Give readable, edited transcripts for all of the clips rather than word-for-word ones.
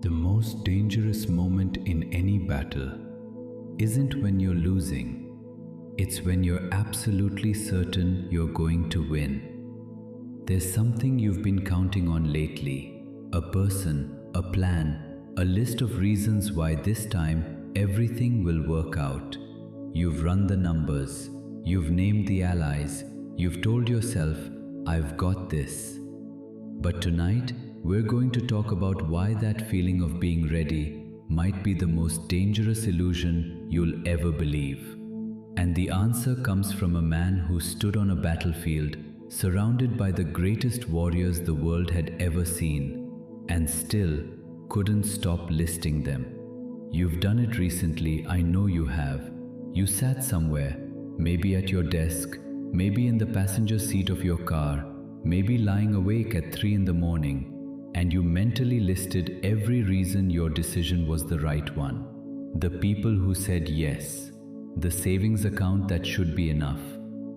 The most dangerous moment in any battle isn't when you're losing, it's when you're absolutely certain you're going to win. There's something you've been counting on lately, a person, a plan, a list of reasons why this time everything will work out. You've run the numbers, you've named the allies, you've told yourself, I've got this. But tonight, we're going to talk about why that feeling of being ready might be the most dangerous illusion you'll ever believe. And the answer comes from a man who stood on a battlefield surrounded by the greatest warriors the world had ever seen, and still couldn't stop listing them. You've done it recently, I know you have. You sat somewhere, maybe at your desk, maybe in the passenger seat of your car, maybe lying awake at 3 in the morning, and you mentally listed every reason your decision was the right one. The people who said yes, the savings account that should be enough,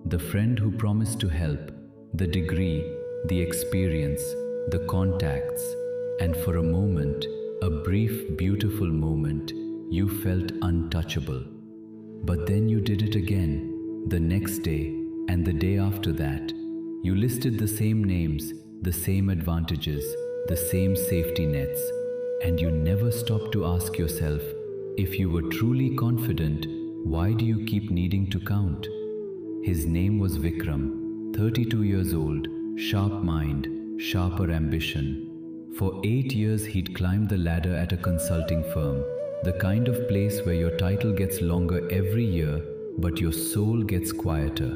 the friend who promised to help, the degree, the experience, the contacts, and for a moment, a brief, beautiful moment, you felt untouchable. But then you did it again, the next day, and the day after that. You listed the same names, the same advantages, the same safety nets, and you never stopped to ask yourself, if you were truly confident, why do you keep needing to count? His name was Vikram, 32 years old, sharp mind, sharper ambition. For 8 years he'd climbed the ladder at a consulting firm, the kind of place where your title gets longer every year, but your soul gets quieter.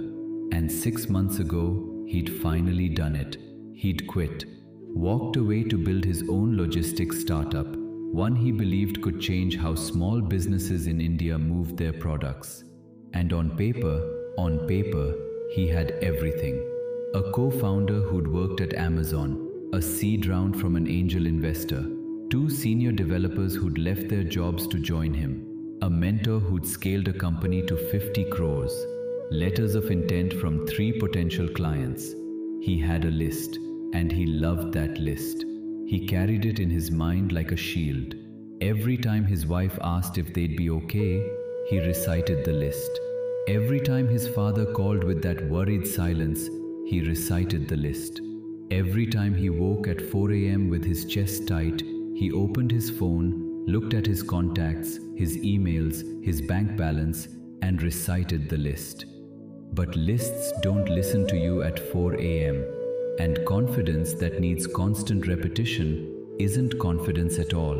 And 6 months ago, he'd finally done it. He'd quit, walked away to build his own logistics startup, one he believed could change how small businesses in India moved their products. And on paper, he had everything. A co-founder who'd worked at Amazon, a seed round from an angel investor, 2 senior developers who'd left their jobs to join him, a mentor who'd scaled a company to 50 crores, letters of intent from 3 potential clients. He had a list, and he loved that list. He carried it in his mind like a shield. Every time his wife asked if they'd be okay, he recited the list. Every time his father called with that worried silence, he recited the list. Every time he woke at 4 a.m. with his chest tight, he opened his phone, looked at his contacts, his emails, his bank balance, and recited the list. But lists don't listen to you at 4 a.m. And confidence that needs constant repetition isn't confidence at all.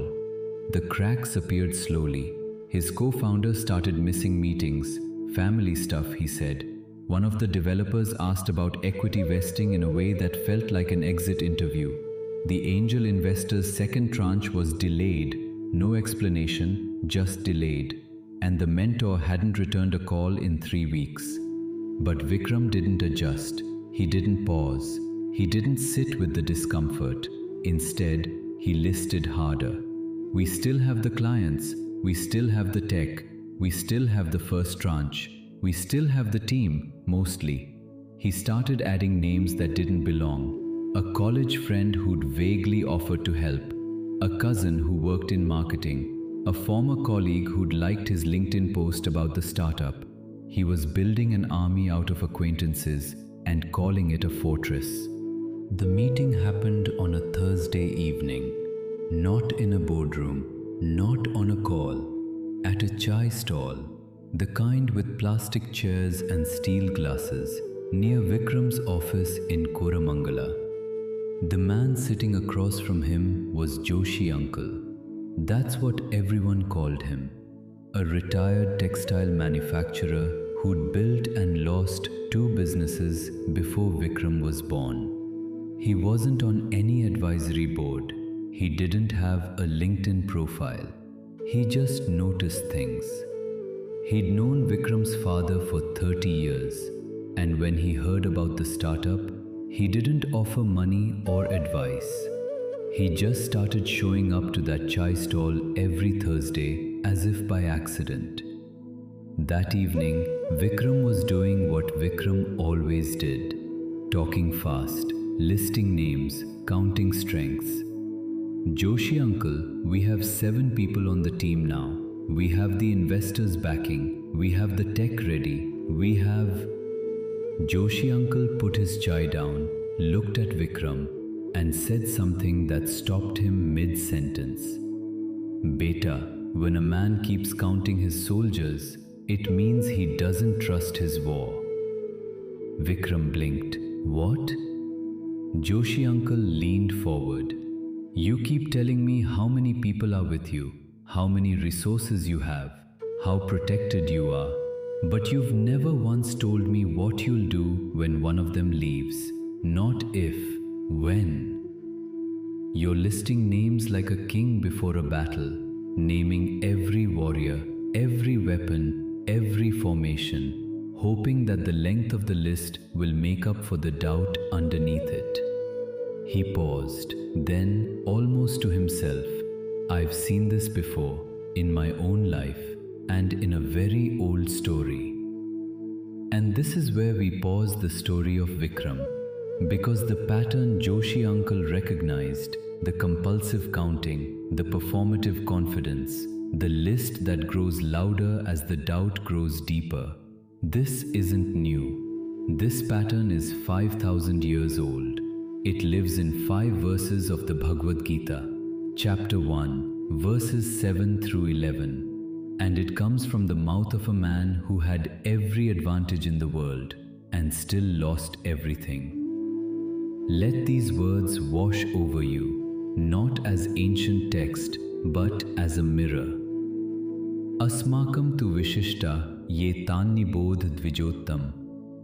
The cracks appeared slowly. His co-founder started missing meetings, family stuff, he said. One of the developers asked about equity vesting in a way that felt like an exit interview. The angel investor's second tranche was delayed, no explanation, just delayed. And the mentor hadn't returned a call in 3 weeks. But Vikram didn't adjust. He didn't pause. He didn't sit with the discomfort. Instead, he listed harder. We still have the clients. We still have the tech. We still have the first tranche. We still have the team, mostly. He started adding names that didn't belong. A college friend who'd vaguely offered to help. A cousin who worked in marketing. A former colleague who'd liked his LinkedIn post about the startup. He was building an army out of acquaintances and calling it a fortress. The meeting happened on a Thursday evening, not in a boardroom, not on a call, at a chai stall, the kind with plastic chairs and steel glasses, near Vikram's office in Koramangala. The man sitting across from him was Joshi Uncle. That's what everyone called him, a retired textile manufacturer who'd built and lost 2 businesses before Vikram was born. He wasn't on any advisory board. He didn't have a LinkedIn profile. He just noticed things. He'd known Vikram's father for 30 years, and when he heard about the startup, he didn't offer money or advice. He just started showing up to that chai stall every Thursday as if by accident. That evening, Vikram was doing what Vikram always did, talking fast, listing names, counting strengths. Joshi uncle, we have 7 people on the team now. We have the investors backing. We have the tech ready. We have... Joshi uncle put his chai down, looked at Vikram, and said something that stopped him mid-sentence. Beta, when a man keeps counting his soldiers, it means he doesn't trust his war. Vikram blinked. What? Joshi uncle leaned forward. You keep telling me how many people are with you, how many resources you have, how protected you are, but you've never once told me what you'll do when one of them leaves. Not if, when. You're listing names like a king before a battle, naming every warrior, every weapon, every formation, hoping that the length of the list will make up for the doubt underneath it. He paused, then, almost to himself, I've seen this before, in my own life, and in a very old story. And this is where we pause the story of Vikram, because the pattern Joshi uncle recognized, the compulsive counting, the performative confidence, the list that grows louder as the doubt grows deeper, this isn't new. This pattern is 5,000 years old. It lives in 5 verses of the Bhagavad Gita, chapter 1, verses 7 through 11. And it comes from the mouth of a man who had every advantage in the world and still lost everything. Let these words wash over you, not as ancient text, but as a mirror. Asmakam tu vishishta ye tannibodh dvijottam,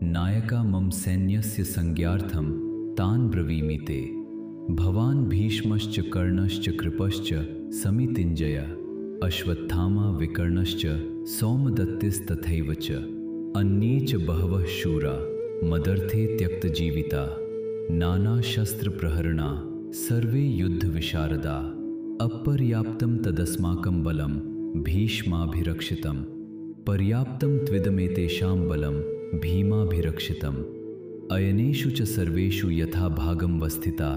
nayaka mam sainyasya sangyartham तान ब्रवीमिते भवान भीष्मश्च कर्णश्च कृपश्च समितिञ्जय अश्वत्थामा विकर्णश्च सौमदत्तिस्तथैव च अन्ये च बहवः शूरा मदर्थे त्यक्तजीविता नाना शस्त्र प्रहरणा सर्वे युद्ध विशारदा अपर्याप्तं तदस्माकं बलं भीष्माभिरक्षितं पर्याप्तं त्विदमेतेषां बलं भीमाभिरक्षितम् अयनेषु च सर्वेषु यथा भागं वस्थिता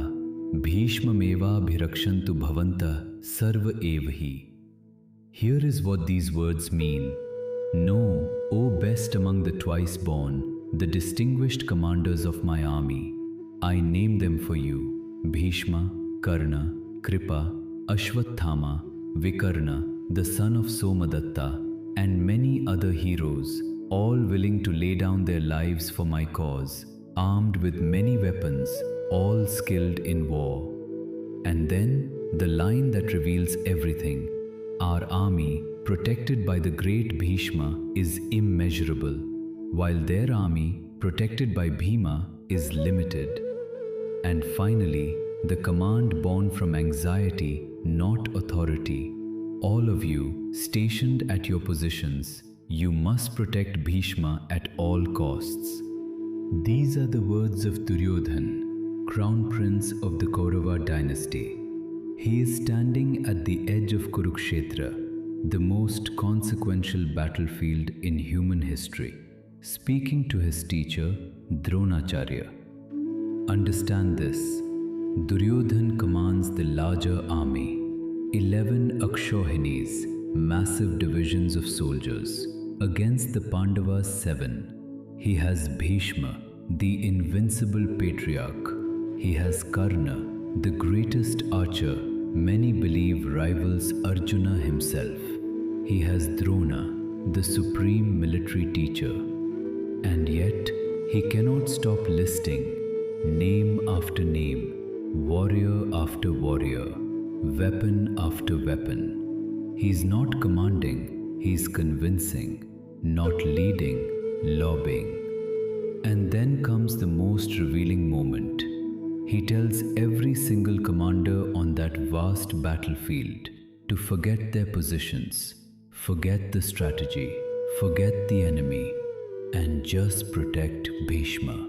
भीष्ममेवाभिरक्षन्तु भवन्तः सर्व एव हि. Here is what these words mean. Know, O best among the twice born, the distinguished commanders of my army. I name them for you: Bhishma, Karna, Kripa, Ashwatthama, Vikarna, the son of Somadatta, and many other heroes, all willing to lay down their lives for my cause, armed with many weapons, all skilled in war. And then the line that reveals everything. Our army, protected by the great Bhishma, is immeasurable, while their army, protected by Bhima, is limited. And finally, the command born from anxiety, not authority. All of you, stationed at your positions, you must protect Bhishma at all costs. These are the words of Duryodhana, crown prince of the Kaurava dynasty. He is standing at the edge of Kurukshetra, the most consequential battlefield in human history, speaking to his teacher, Dronacharya. Understand this. Duryodhana commands the larger army, 11 Akshohinis, massive divisions of soldiers, against the Pandavas 7. He has Bhishma, the invincible patriarch. He has Karna, the greatest archer, many believe rivals Arjuna himself. He has Drona, the supreme military teacher. And yet, he cannot stop listing, name after name, warrior after warrior, weapon after weapon. He's not commanding, he's convincing, not leading, lobbying. And then comes the most revealing moment. He tells every single commander on that vast battlefield to forget their positions, forget the strategy, forget the enemy, and just protect Bhishma.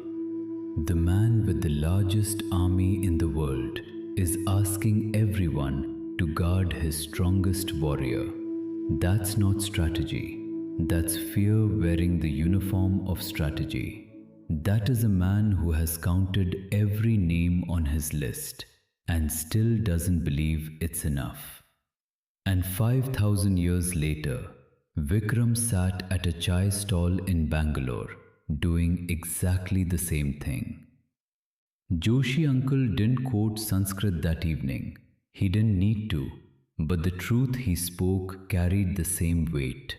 The man with the largest army in the world is asking everyone to guard his strongest warrior. That's not strategy. That's fear wearing the uniform of strategy. That is a man who has counted every name on his list, and still doesn't believe it's enough. And 5,000 years later, Vikram sat at a chai stall in Bangalore doing exactly the same thing. Joshi uncle didn't quote Sanskrit that evening. He didn't need to, but the truth he spoke carried the same weight.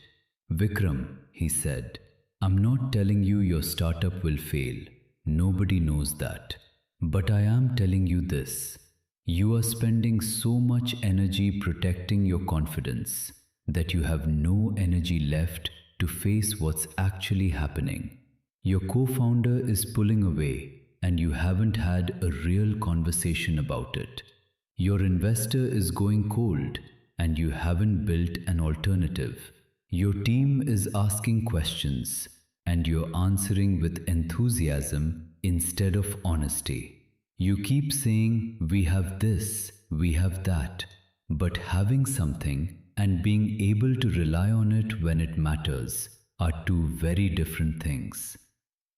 Vikram, he said, I'm not telling you your startup will fail. Nobody knows that. But I am telling you this. You are spending so much energy protecting your confidence that you have no energy left to face what's actually happening. Your co-founder is pulling away and you haven't had a real conversation about it. Your investor is going cold and you haven't built an alternative. Your team is asking questions and you're answering with enthusiasm instead of honesty. You keep saying, we have this, we have that, but having something and being able to rely on it when it matters are two very different things.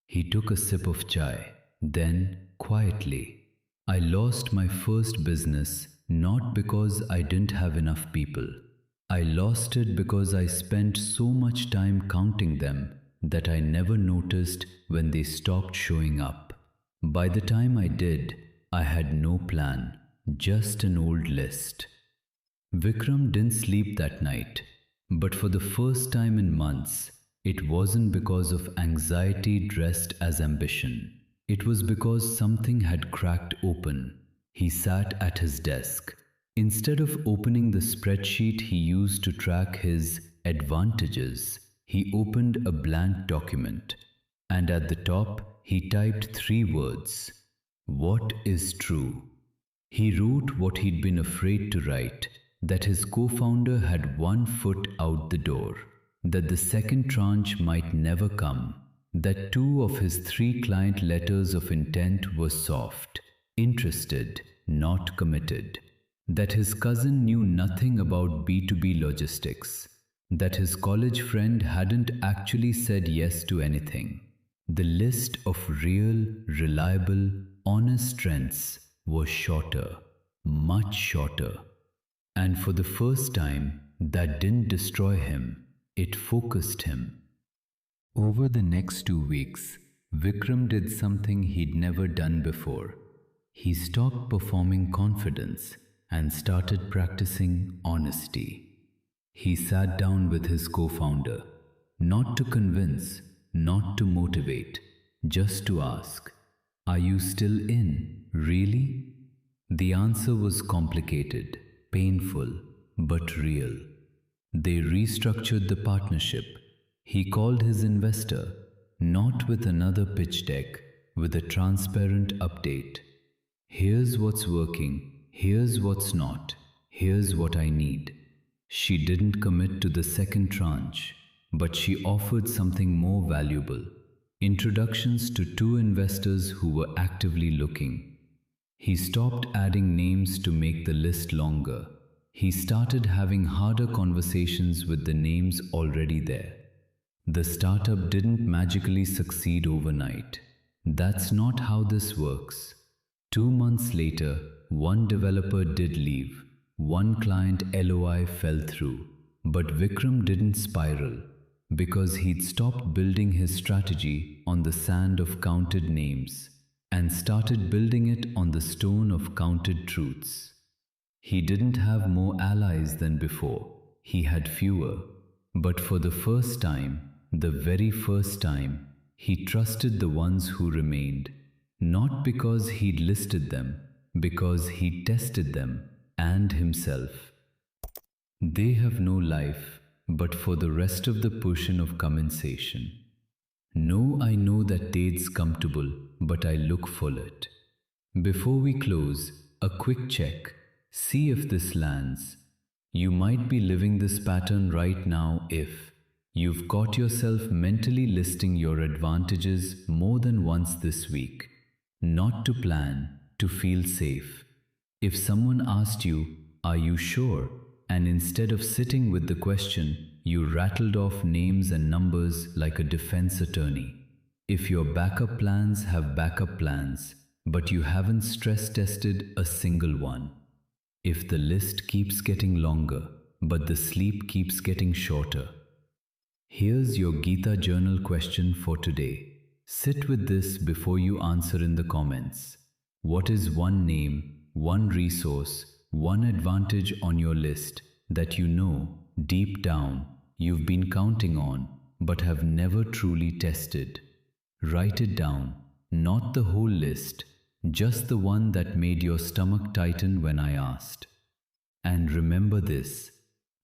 He took a sip of chai, then, quietly, I lost my first business not because I didn't have enough people. I lost it because I spent so much time counting them that I never noticed when they stopped showing up. By the time I did, I had no plan, just an old list. Vikram didn't sleep that night, but for the first time in months, it wasn't because of anxiety dressed as ambition. It was because something had cracked open. He sat at his desk. Instead of opening the spreadsheet he used to track his advantages, he opened a blank document. And at the top, he typed 3 words. What is true? He wrote what he'd been afraid to write, that his co-founder had 1 foot out the door, that the second tranche might never come, that 2 of his 3 client letters of intent were soft, interested, not committed, that his cousin knew nothing about B2B logistics, that his college friend hadn't actually said yes to anything. The list of real, reliable, honest strengths was shorter, much shorter. And for the first time, that didn't destroy him, it focused him. Over the next 2 weeks, Vikram did something he'd never done before. He stopped performing confidence and started practicing honesty. He sat down with his co-founder, not to convince, not to motivate, just to ask, are you still in, really? The answer was complicated, painful, but real. They restructured the partnership. He called his investor, not with another pitch deck, with a transparent update. Here's what's working, here's what's not, here's what I need. She didn't commit to the second tranche, but she offered something more valuable. Introductions to 2 investors who were actively looking. He stopped adding names to make the list longer. He started having harder conversations with the names already there. The startup didn't magically succeed overnight. That's not how this works. 2 months later, 1 developer did leave. 1 client LOI fell through. But Vikram didn't spiral because he'd stopped building his strategy on the sand of counted names and started building it on the stone of counted truths. He didn't have more allies than before. He had fewer. But for the first time, the very first time, he trusted the ones who remained. Not because he'd listed them, because he tested them and himself. They have no life, but for the rest of the portion of compensation. No, I know that date's comfortable, but I look full it. Before we close, a quick check. See if this lands. You might be living this pattern right now if you've caught yourself mentally listing your advantages more than once this week. Not to plan, to feel safe. If someone asked you, are you sure? And instead of sitting with the question, you rattled off names and numbers like a defense attorney. If your backup plans have backup plans, but you haven't stress tested a single one. If the list keeps getting longer, but the sleep keeps getting shorter. Here's your Gita journal question for today. Sit with this before you answer in the comments. What is one name, one resource, one advantage on your list that you know deep down you've been counting on but have never truly tested? Write it down, not the whole list, just the one that made your stomach tighten when I asked. And remember this,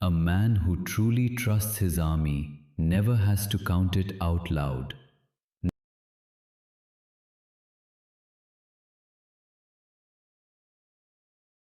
a man who truly trusts his army never has to count it out loud.